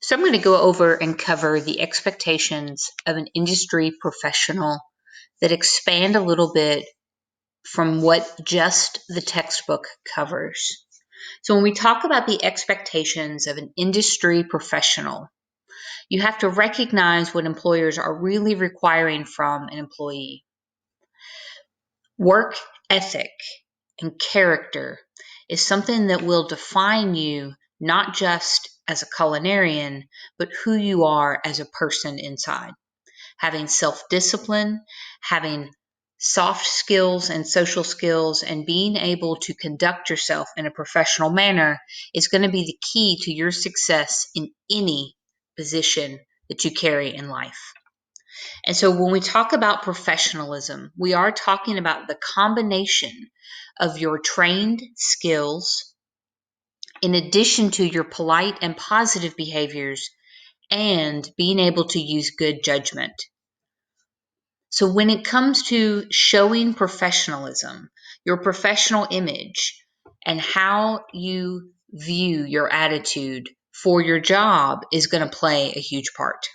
So I'm going to go over and cover the expectations of an industry professional that expand a little bit from what just the textbook covers. So when we talk about the expectations of an industry professional, you have to recognize what employers are really requiring from an employee. Work ethic and character is something that will define you not just as a culinarian, but who you are as a person inside. Having self-discipline, having soft skills and social skills, and being able to conduct yourself in a professional manner is going to be the key to your success in any position that you carry in life. And so when we talk about professionalism, we are talking about the combination of your trained skills in addition to your polite and positive behaviors and being able to use good judgment. So when it comes to showing professionalism, your professional image, and how you view your attitude for your job is going to play a huge part.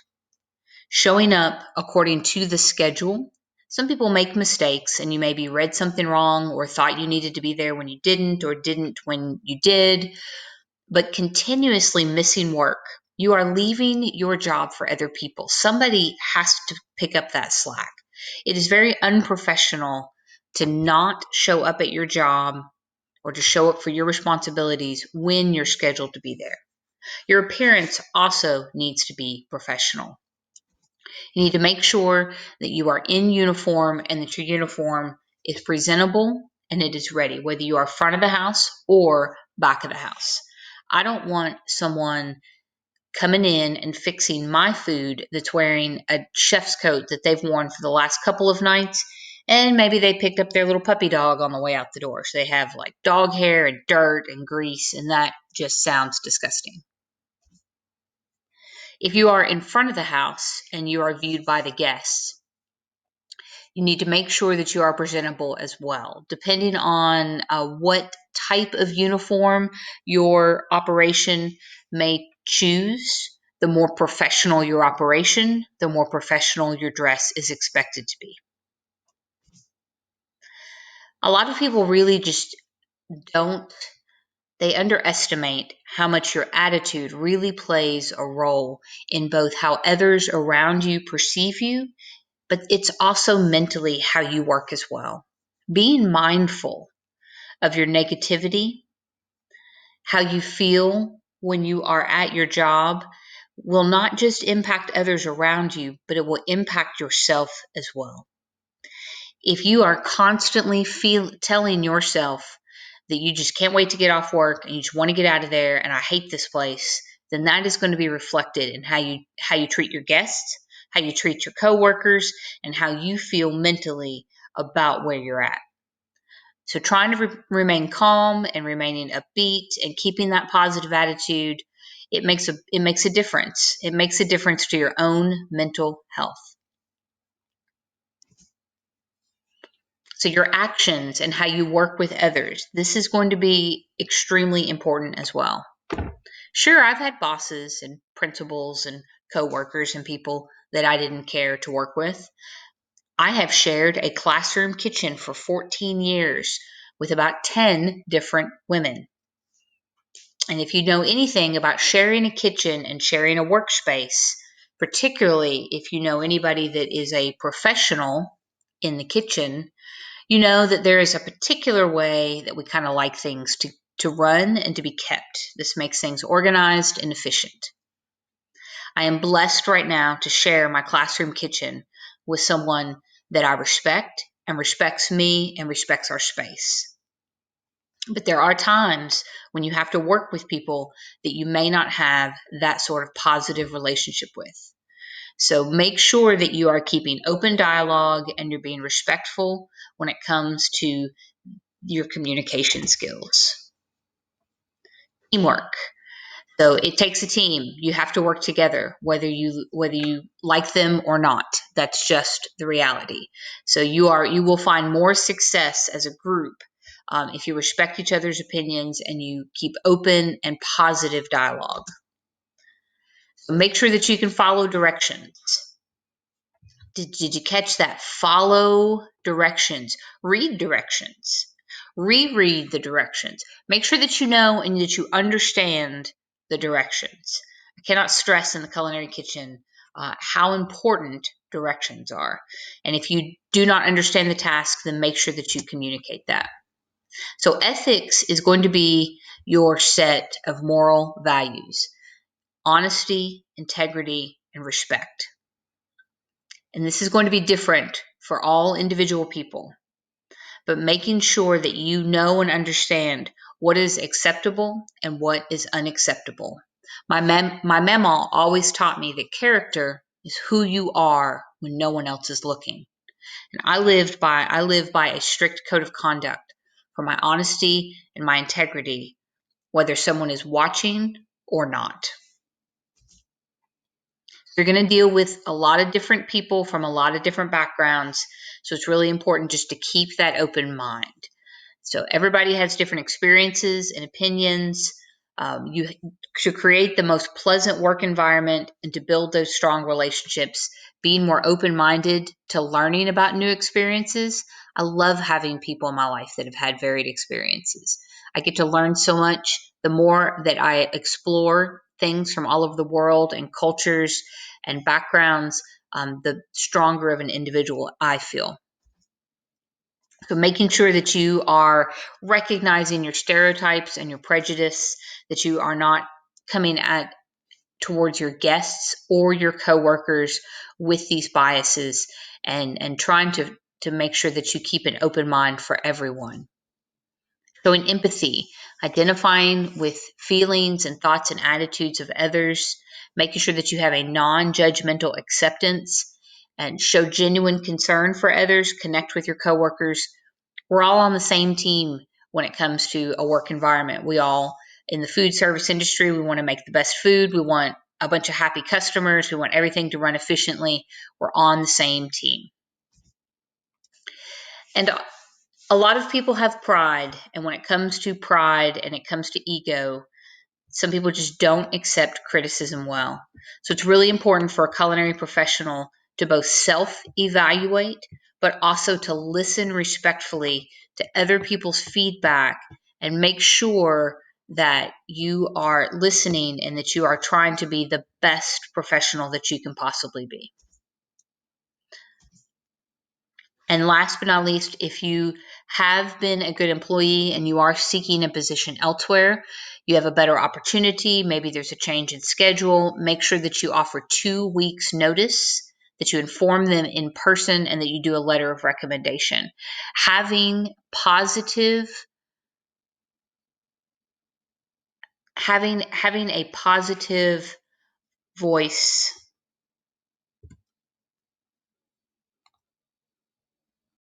Showing up according to the schedule. Some people make mistakes and you maybe read something wrong or thought you needed to be there when you didn't or didn't when you did, but continuously missing work. You are leaving your job for other people. Somebody has to pick up that slack. It is very unprofessional to not show up at your job or to show up for your responsibilities when you're scheduled to be there. Your appearance also needs to be professional. You need to make sure that you are in uniform and that your uniform is presentable and it is ready, whether you are front of the house or back of the house. I don't want someone coming in and fixing my food that's wearing a chef's coat that they've worn for the last couple of nights, and maybe they picked up their little puppy dog on the way out the door. So they have like dog hair and dirt and grease, and that just sounds disgusting. If you are in front of the house and you are viewed by the guests, you need to make sure that you are presentable as well. Depending on what type of uniform your operation may choose, the more professional your operation, the more professional your dress is expected to be. A lot of people really just don't, they underestimate how much your attitude really plays a role in both how others around you perceive you, but it's also mentally how you work as well. Being mindful of your negativity, how you feel when you are at your job, will not just impact others around you, but it will impact yourself as well. If you are constantly telling yourself that you just can't wait to get off work and you just want to get out of there and I hate this place, then that is going to be reflected in how you treat your guests, how you treat your coworkers, and how you feel mentally about where you're at. So trying to remain calm and remaining upbeat and keeping that positive attitude, it makes a difference. It makes a difference to your own mental health. So your actions and how you work with others, this is going to be extremely important as well. Sure, I've had bosses and principals and coworkers and people that I didn't care to work with. I have shared a classroom kitchen for 14 years with about 10 different women. And if you know anything about sharing a kitchen and sharing a workspace, particularly if you know anybody that is a professional in the kitchen, you know that there is a particular way that we kind of like things to run and to be kept. This makes things organized and efficient. I am blessed right now to share my classroom kitchen with someone that I respect and respects me and respects our space. But there are times when you have to work with people that you may not have that sort of positive relationship with. So make sure that you are keeping open dialogue and you're being respectful when it comes to your communication skills. Teamwork. So it takes a team. You have to work together, whether you like them or not. That's just the reality. So you will find more success as a group if you respect each other's opinions and you keep open and positive dialogue. So make sure that you can follow directions. Did you catch that? Follow directions. Read directions. Reread the directions. Make sure that you know and that you understand the directions. I cannot stress in the culinary kitchen how important directions are. And if you do not understand the task, then make sure that you communicate that. So ethics is going to be your set of moral values: honesty, integrity, and respect. And this is going to be different for all individual people, but making sure that you know and understand what is acceptable and what is unacceptable. My mama always taught me that character is who you are when no one else is looking. And I live by a strict code of conduct for my honesty and my integrity, whether someone is watching or not. You're going to deal with a lot of different people from a lot of different backgrounds. So it's really important just to keep that open mind. So everybody has different experiences and opinions. You to create the most pleasant work environment and to build those strong relationships, being more open-minded to learning about new experiences. I love having people in my life that have had varied experiences. I get to learn so much. The more that I explore things from all over the world and cultures and backgrounds, the stronger of an individual I feel. So making sure that you are recognizing your stereotypes and your prejudice, that you are not coming at towards your guests or your coworkers with these biases, and trying to make sure that you keep an open mind for everyone. So in empathy, identifying with feelings and thoughts and attitudes of others, making sure that you have a non-judgmental acceptance and show genuine concern for others, connect with your coworkers. We're all on the same team when it comes to a work environment. We all, in the food service industry, we want to make the best food. We want a bunch of happy customers. We want everything to run efficiently. We're on the same team. And a lot of people have pride. And when it comes to pride and it comes to ego, some people just don't accept criticism well. So it's really important for a culinary professional to both self-evaluate, but also to listen respectfully to other people's feedback and make sure that you are listening and that you are trying to be the best professional that you can possibly be. And last but not least, if you have been a good employee and you are seeking a position elsewhere, you have a better opportunity, maybe there's a change in schedule, make sure that you offer 2 weeks notice, that you inform them in person, and that you do a letter of recommendation. Having a positive voice